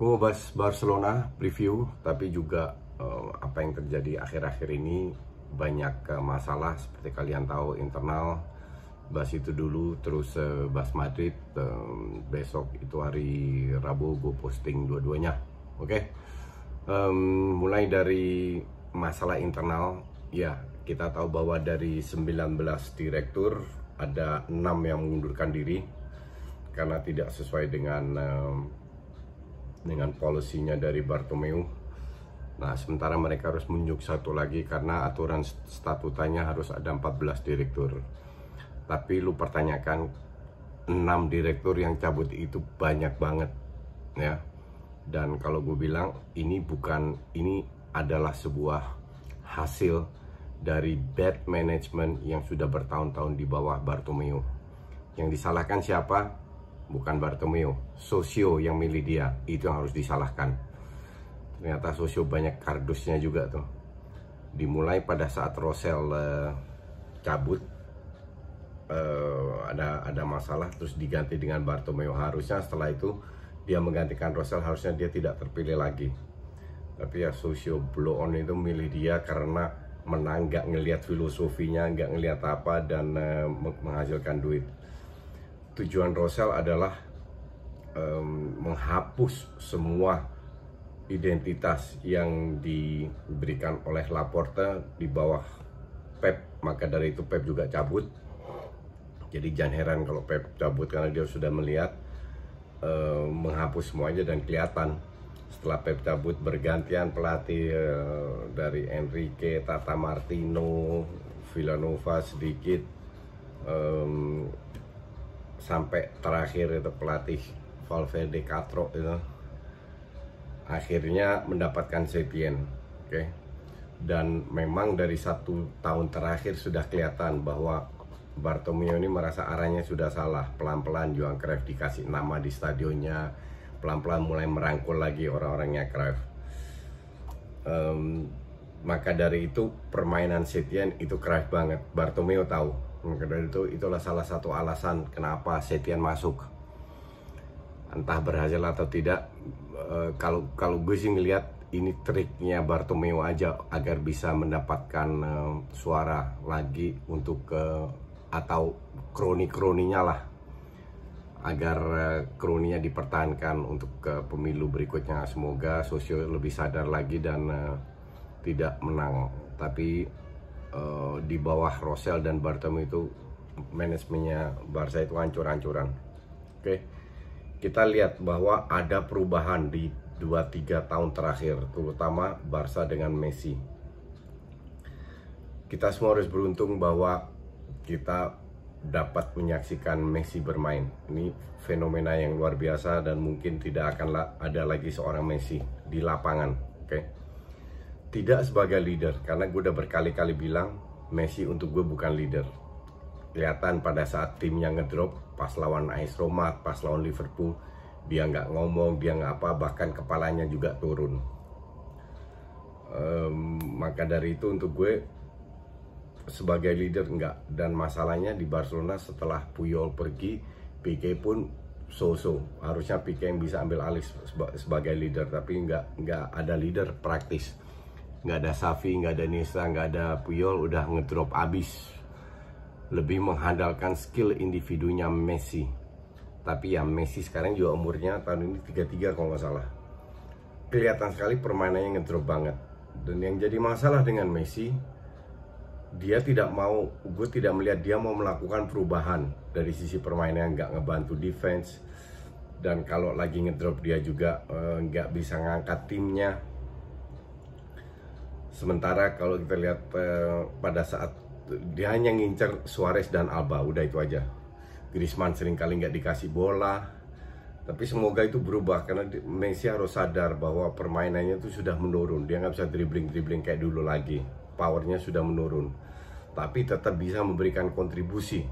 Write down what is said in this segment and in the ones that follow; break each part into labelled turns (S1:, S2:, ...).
S1: Gue mau bahas Barcelona preview, tapi juga apa yang terjadi akhir-akhir ini. Banyak masalah seperti kalian tahu internal. Bahas itu dulu, terus bahas Madrid. Besok itu hari Rabu gue posting dua-duanya. Oke. Mulai dari masalah internal, ya kita tahu bahwa dari 19 direktur ada 6 yang mengundurkan diri karena tidak sesuai dengan polisinya dari Bartomeu. Nah, sementara mereka harus menunjuk satu lagi karena aturan statutanya harus ada 14 direktur. Tapi lu pertanyakan, 6 direktur yang cabut itu banyak banget ya. Dan kalau gue bilang ini adalah sebuah hasil dari bad management yang sudah bertahun-tahun di bawah Bartomeu. Yang disalahkan siapa? Bukan Bartomeu, Sosio yang milih dia, itu yang harus disalahkan. Ternyata Sosio banyak kardusnya juga tuh. Dimulai pada saat Rosell cabut, ada masalah, terus diganti dengan Bartomeu. Harusnya setelah itu dia menggantikan Rosell, harusnya dia tidak terpilih lagi. Tapi ya Sosio blow on itu milih dia karena menang, nggak ngelihat filosofinya, nggak ngelihat apa, dan menghasilkan duit. Tujuan Rosell adalah menghapus semua identitas yang diberikan oleh Laporte di bawah Pep. Maka dari itu Pep juga cabut. Jadi jangan heran kalau Pep cabut, karena dia sudah melihat menghapus semuanya. Dan kelihatan setelah Pep cabut bergantian pelatih dari Enrique, Tata Martino, Villanova sedikit, sampai terakhir itu pelatih Valverde Castro itu akhirnya mendapatkan Setien. Oke. Dan memang dari 1 tahun terakhir sudah kelihatan bahwa Bartomeu ini merasa arahnya sudah salah. Pelan-pelan Johan Cruyff dikasih nama di stadionnya, pelan-pelan mulai merangkul lagi orang-orangnya Cruyff. Maka dari itu permainan Setien itu Cruyff banget. Bartomeu tahu. Maka dari itu itulah salah satu alasan kenapa Setien masuk. Entah berhasil atau tidak, kalau gue sih ngelihat ini triknya Bartomeu aja agar bisa mendapatkan suara lagi untuk atau kroni-kroninya lah, agar kroninya dipertahankan untuk pemilu berikutnya. Semoga Sosio lebih sadar lagi dan tidak menang. Tapi di bawah Rosell dan Bartomeu itu manajemennya Barca itu hancur-hancuran. Oke. Kita lihat bahwa ada perubahan di 2-3 tahun terakhir, terutama Barca dengan Messi. Kita semua harus beruntung bahwa kita dapat menyaksikan Messi bermain. Ini fenomena yang luar biasa dan mungkin tidak akan ada lagi seorang Messi di lapangan. Oke. Tidak sebagai leader, karena gue udah berkali-kali bilang Messi untuk gue bukan leader. Kelihatan pada saat timnya ngedrop, pas lawan AS Roma, pas lawan Liverpool, dia nggak ngomong, dia nggak apa, bahkan kepalanya juga turun. Maka dari itu untuk gue sebagai leader enggak. Dan masalahnya di Barcelona setelah Puyol pergi, Pique pun so-so. Harusnya Pique yang bisa ambil alih sebagai leader, tapi nggak ada leader praktis. Nggak ada Xavi, nggak ada Iniesta, nggak ada Puyol, udah ngedrop abis. Lebih mengandalkan skill individunya Messi. Tapi ya Messi sekarang juga umurnya tahun ini 33 kalau nggak salah. Kelihatan sekali permainannya ngedrop banget. Dan yang jadi masalah dengan Messi, dia tidak mau, gue tidak melihat dia mau melakukan perubahan dari sisi permainan, nggak ngebantu defense. Dan kalau lagi ngedrop dia juga nggak bisa ngangkat timnya. Sementara kalau kita lihat pada saat dia hanya ngincer Suarez dan Alba, udah itu aja. Griezmann seringkali nggak dikasih bola. Tapi semoga itu berubah, karena Messi harus sadar bahwa permainannya itu sudah menurun. Dia nggak bisa dribbling kayak dulu lagi. Powernya sudah menurun. Tapi tetap bisa memberikan kontribusi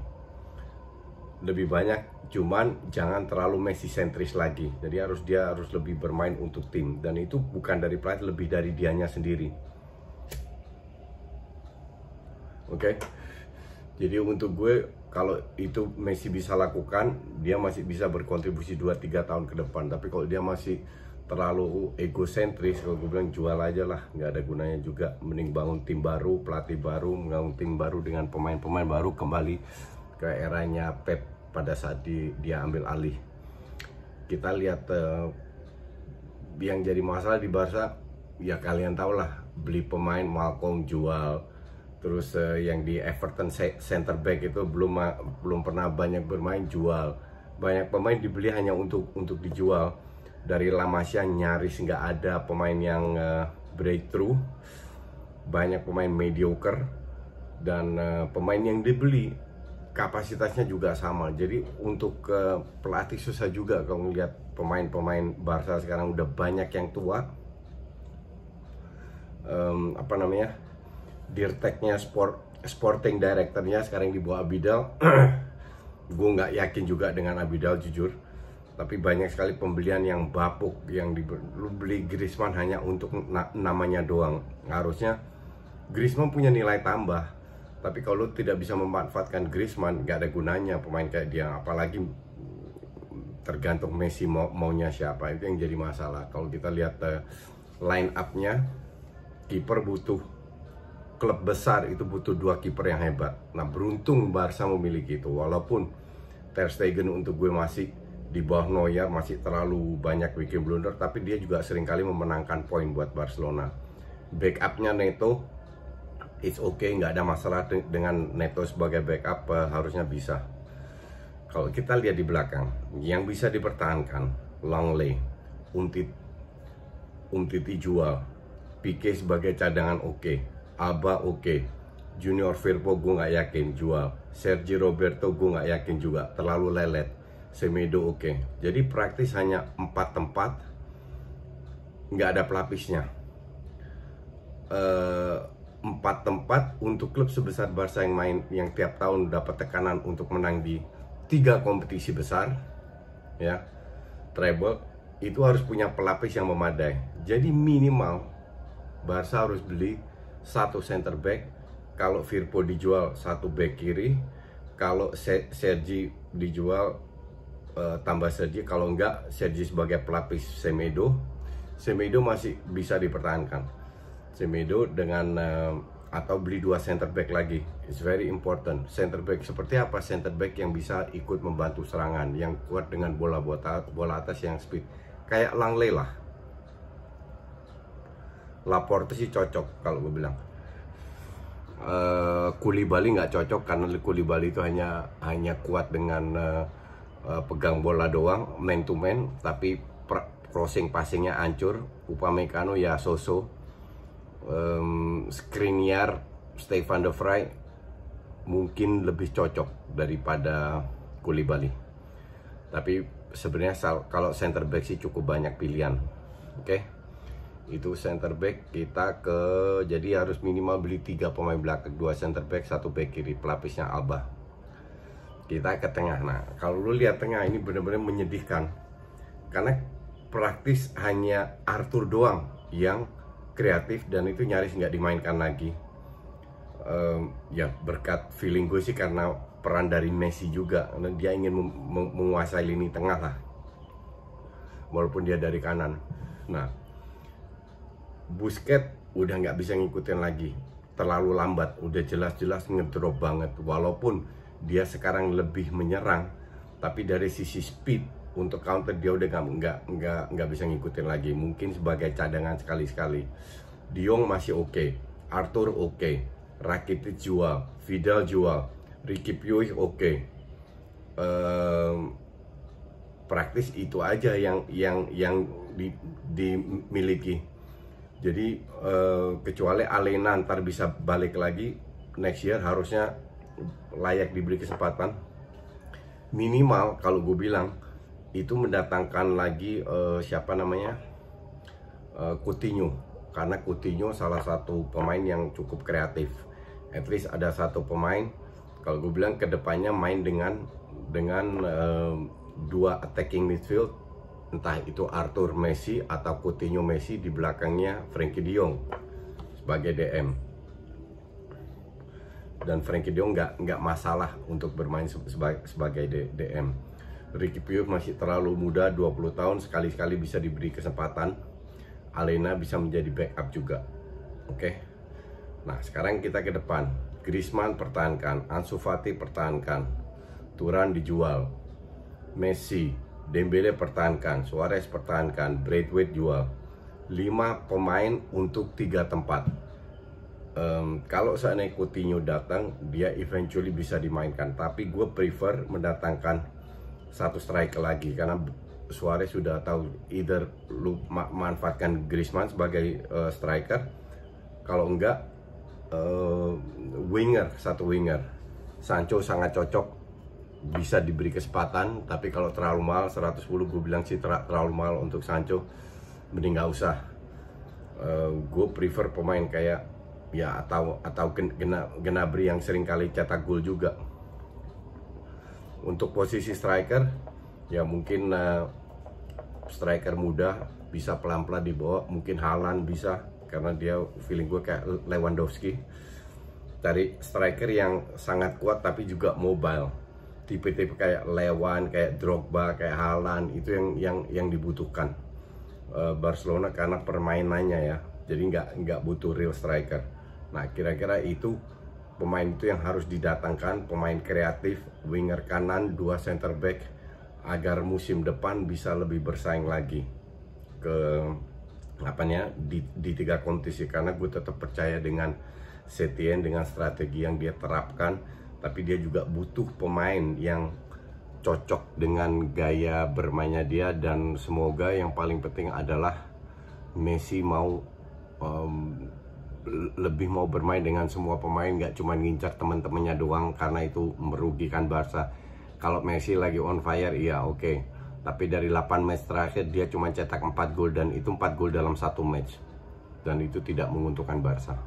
S1: lebih banyak, cuman jangan terlalu Messi sentris lagi. Jadi dia harus lebih bermain untuk tim, dan itu bukan dari pelatih, lebih dari dianya sendiri. Oke. Jadi untuk gue, kalau itu Messi bisa lakukan, dia masih bisa berkontribusi 2-3 tahun ke depan. Tapi kalau dia masih terlalu egosentris. Kalau gue bilang jual aja lah, nggak ada gunanya juga. Mending bangun tim baru, pelatih baru, bangun tim baru dengan pemain-pemain baru, kembali ke eranya Pep pada saat dia ambil alih. Kita lihat yang jadi masalah di Barca, ya kalian tau lah, beli pemain Malcolm jual, terus yang di Everton center back itu belum pernah banyak bermain jual. Banyak pemain dibeli hanya untuk dijual. Dari La Masia nyaris nggak ada pemain yang breakthrough, banyak pemain mediocre, dan pemain yang dibeli kapasitasnya juga sama. Jadi untuk pelatih susah juga kalau ngelihat pemain-pemain Barca sekarang udah banyak yang tua. Dirteknya sporting directornya sekarang dibawa Abidal. Gue nggak yakin juga dengan Abidal jujur. Tapi banyak sekali pembelian yang bapuk, yang lu beli Griezmann hanya untuk namanya doang. Harusnya Griezmann punya nilai tambah, tapi kalau lu tidak bisa memanfaatkan Griezmann, gak ada gunanya pemain kayak dia. Apalagi tergantung Messi maunya siapa, itu yang jadi masalah. Kalau kita lihat line up-nya, kiper butuh, klub besar itu butuh 2 kiper yang hebat. Nah beruntung Barca memiliki itu, walaupun Ter Stegen untuk gue masih di bawah Neuer, masih terlalu banyak bikin blunder, tapi dia juga seringkali memenangkan poin buat Barcelona. Backupnya Neto, it's okay, nggak ada masalah dengan Neto sebagai backup, harusnya bisa. Kalau kita lihat di belakang, yang bisa dipertahankan, Longley, Umtiti jual, Pique sebagai cadangan oke, Alba oke, Junior Firpo gue nggak yakin jual, Sergi Roberto gue nggak yakin juga, terlalu lelet. Semedo oke. Jadi praktis hanya 4 tempat, nggak ada pelapisnya. 4 tempat untuk klub sebesar Barca yang tiap tahun dapat tekanan untuk menang di 3 kompetisi besar, ya, treble, itu harus punya pelapis yang memadai. Jadi minimal Barca harus beli 1 center back. Kalau Firpo dijual 1 back kiri, kalau Sergi dijual tambah Sergi, kalau enggak Sergi sebagai pelapis Semedo masih bisa dipertahankan. Semedo dengan atau beli 2 center back lagi, it's very important. Center back seperti apa? Center back yang bisa ikut membantu serangan, yang kuat dengan bola atas yang speed, kayak Langley lah. Laporte sih cocok kalau gue bilang. Koulibaly nggak cocok karena Koulibaly itu hanya kuat dengan pegang bola doang, man to man, tapi crossing passingnya hancur. Upamecano ya so-so. Skriniar, Stefan de Vrij mungkin lebih cocok daripada Koulibaly. Tapi sebenarnya kalau center back sih cukup banyak pilihan. Oke. Itu center back kita jadi harus minimal beli 3 pemain belakang, 2 center back, 1 back kiri, pelapisnya Alba. Kita ke tengah. Nah, kalau lu lihat tengah ini benar-benar menyedihkan, karena praktis hanya Arthur doang yang kreatif, dan itu nyaris nggak dimainkan lagi. Ya berkat feeling gue sih karena peran dari Messi juga, karena dia ingin menguasai lini tengah lah, walaupun dia dari kanan. Nah, Busquets udah nggak bisa ngikutin lagi, terlalu lambat, udah jelas-jelas ngedrop banget. Walaupun dia sekarang lebih menyerang, tapi dari sisi speed untuk counter dia udah nggak bisa ngikutin lagi. Mungkin sebagai cadangan sekali-sekali. De Jong masih oke, Arthur oke, Rakitic jual, Vidal jual, Ricky Puig oke. Praktis itu aja yang dimiliki. Jadi kecuali Alena ntar bisa balik lagi next year, harusnya layak diberi kesempatan. Minimal kalau gue bilang itu mendatangkan lagi siapa namanya, Coutinho, karena Coutinho salah satu pemain yang cukup kreatif. At least ada 1 pemain kalau gue bilang kedepannya main dengan 2 attacking midfield, entah itu Arthur Messi atau Coutinho Messi, di belakangnya Frenkie de Jong sebagai DM. Dan Frenkie de Jong nggak masalah untuk bermain sebagai DM. Riqui Puig masih terlalu muda, 20 tahun, sekali-sekali bisa diberi kesempatan. Alena bisa menjadi backup juga. Oke. Nah, sekarang kita ke depan. Griezmann pertahankan, Ansu Fati pertahankan, Thuram dijual, Messi, Dembele pertahankan, Suarez pertahankan, Braithwaite jual. 5 pemain untuk 3 tempat. Kalau seandainya Coutinho datang, dia eventually bisa dimainkan. Tapi gue prefer mendatangkan satu striker lagi, karena Suarez sudah tahu either lu manfaatkan Griezmann sebagai striker, kalau enggak satu winger. Sancho sangat cocok, bisa diberi kesempatan, tapi kalau terlalu mahal 110, gue bilang sih terlalu mahal untuk Sancho, mending nggak usah. Gue prefer pemain kayak ya atau Gnabry yang sering kali cetak gol juga. Untuk posisi striker, ya mungkin striker muda bisa pelan-pelan dibawa. Mungkin Haaland bisa, karena dia feeling gue kayak Lewandowski. Dari striker yang sangat kuat tapi juga mobile. Tipe-tipe kayak Lewan, kayak Drogba, kayak Haaland, itu yang dibutuhkan Barcelona karena permainannya ya. Jadi nggak butuh real striker. Nah, kira-kira itu pemain itu yang harus didatangkan, pemain kreatif, winger kanan, 2 center back, agar musim depan bisa lebih bersaing lagi ke di 3 kompetisi. Karena gue tetap percaya dengan Setien, dengan strategi yang dia terapkan, tapi dia juga butuh pemain yang cocok dengan gaya bermainnya dia. Dan semoga yang paling penting adalah Messi lebih mau bermain dengan semua pemain, nggak cuma ngincar teman-temannya doang, karena itu merugikan Barca. Kalau Messi lagi on fire, iya oke. Tapi dari 8 match terakhir dia cuma cetak 4 gol, dan itu 4 gol dalam 1 match. Dan itu tidak menguntungkan Barca.